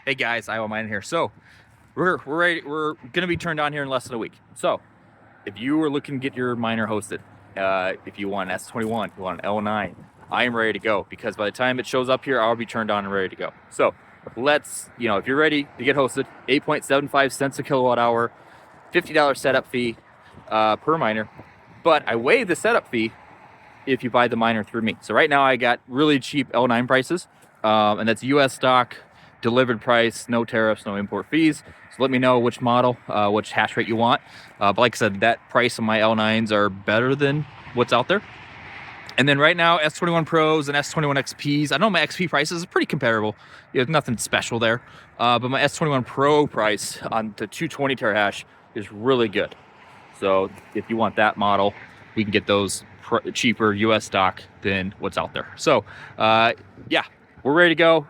Hey guys, Iowa Mining here. So we're ready. We're gonna be turned on here in less than a week. So if you are looking to get your miner hosted, if you want an S21, you want an L9, I am ready to go because by the time it shows up here, I'll be turned on and ready to go. So let's, if you're ready to get hosted, 8.75 cents a kilowatt hour, $50 setup fee per miner. But I waive the setup fee if you buy the miner through me. So right now I got really cheap L9 prices, and that's US stock, delivered price, no tariffs, no import fees. So let me know which model, which hash rate you want. But like I said, that price of my L9s are better than what's out there. And then right now, S21 Pros and S21 XPs, I know my XP prices are pretty comparable. There's nothing special there. But my S21 Pro price on the 220 terahash is really good. So if you want that model, we can get those cheaper US stock than what's out there. So yeah, we're ready to go.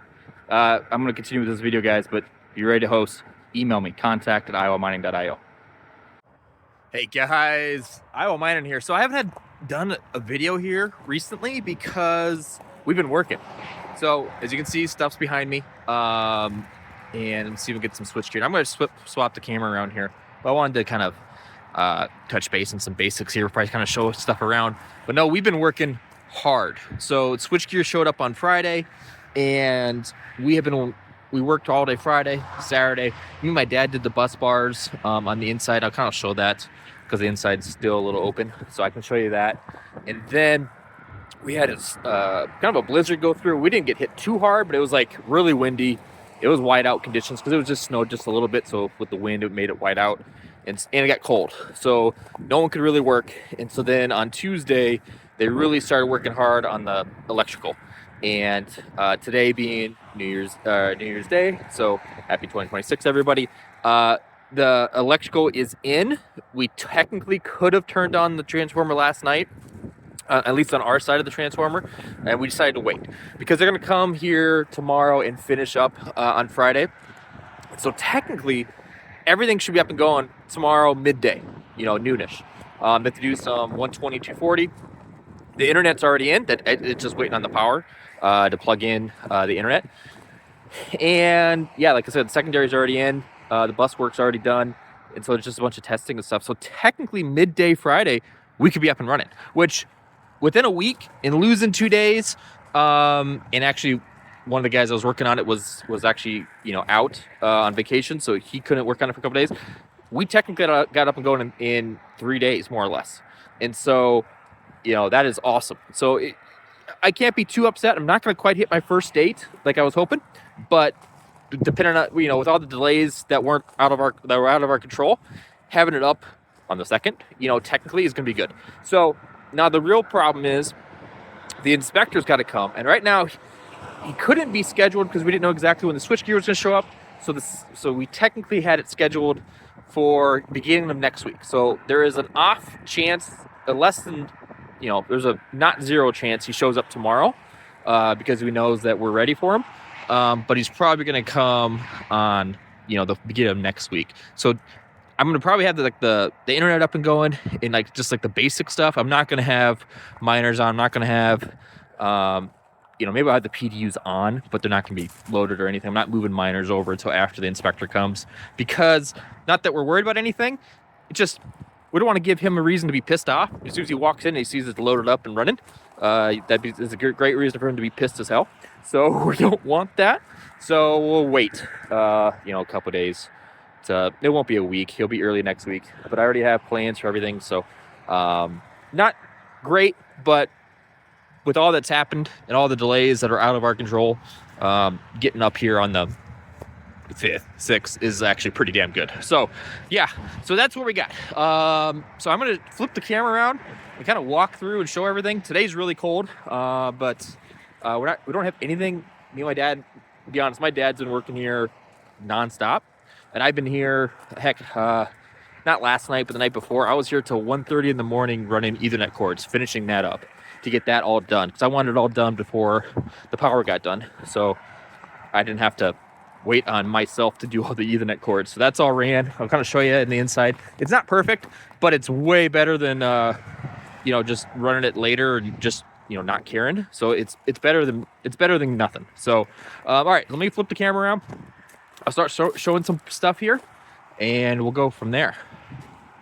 I'm going to continue with this video, guys, but if you're ready to host, email me, contact@iowamining.io. Hey guys, Iowa Mining here. So I haven't done a video here recently because we've been working. So as you can see, stuff's behind me. And let's see if we can get some switch gear. I'm going to swap the camera around here. But I wanted to kind of touch base on some basics here, probably kind of show stuff around. But no, we've been working hard. So switchgear showed up on Friday, and we worked all day Friday, Saturday. Me and my dad did the bus bars on the inside. I'll kind of show that because the inside's still a little open, so I can show you that. And then we had kind of a blizzard go through. We didn't get hit too hard, but it was like really windy. It was whiteout conditions because it was just snowed just a little bit. So with the wind, it made it whiteout. And it got cold, so no one could really work. And so then on Tuesday, they really started working hard on the electrical. And today being New Year's Day, so happy 2026, everybody. The electrical is in. We technically could have turned on the transformer last night, at least on our side of the transformer, and we decided to wait because they're going to come here tomorrow and finish up on Friday. So technically, everything should be up and going tomorrow midday, noonish. They have to do some 120, 240. The internet's already in. It's just waiting on the power to plug in the internet. And yeah, like I said, the secondary's already in. The bus work's already done. And so it's just a bunch of testing and stuff. So technically midday Friday, we could be up and running, which within a week and losing 2 days. And actually, one of the guys I was working on it was actually, out on vacation, so he couldn't work on it for a couple days. We technically got up and going in 3 days, more or less. And so, that is awesome. So I can't be too upset. I'm not going to quite hit my first date like I was hoping, but depending on, with all the delays that were out of our control, having it up on the 2nd, technically is going to be good. So now the real problem is the inspector's got to come, and right now he couldn't be scheduled because we didn't know exactly when the switchgear was going to show up. So we technically had it scheduled for beginning of next week. So there is an off chance, less than, there's a not zero chance he shows up tomorrow because he knows that we're ready for him. But he's probably going to come on, the beginning of next week. So I'm going to probably have the internet up and going and just the basic stuff. I'm not going to have miners on. I'm not going to have, maybe I'll have the PDUs on, but they're not going to be loaded or anything. I'm not moving miners over until after the inspector comes because, not that we're worried about anything, it's just we don't want to give him a reason to be pissed off. As soon as he walks in and he sees it's loaded up and running, is a great reason for him to be pissed as hell. So we don't want that. So we'll wait, a couple days. It won't be a week. He'll be early next week. But I already have plans for everything. So not great, but with all that's happened and all the delays that are out of our control, getting up here on the 5th, 6th is actually pretty damn good. So yeah, so that's what we got. So I'm going to flip the camera around and kind of walk through and show everything. Today's really cold, but we don't have anything. Me and my dad, to be honest, my dad's been working here nonstop, and I've been here, not last night, but the night before. I was here till 1:30 in the morning running Ethernet cords, finishing that up to get that all done because I wanted it all done before the power got done, so I didn't have to wait on myself to do all the Ethernet cords. So that's all ran. I'll kind of show you in the inside. It's not perfect, but it's way better than just running it later and just not caring. So it's better than nothing. So all right, let me flip the camera around. I'll start showing some stuff here, and we'll go from there.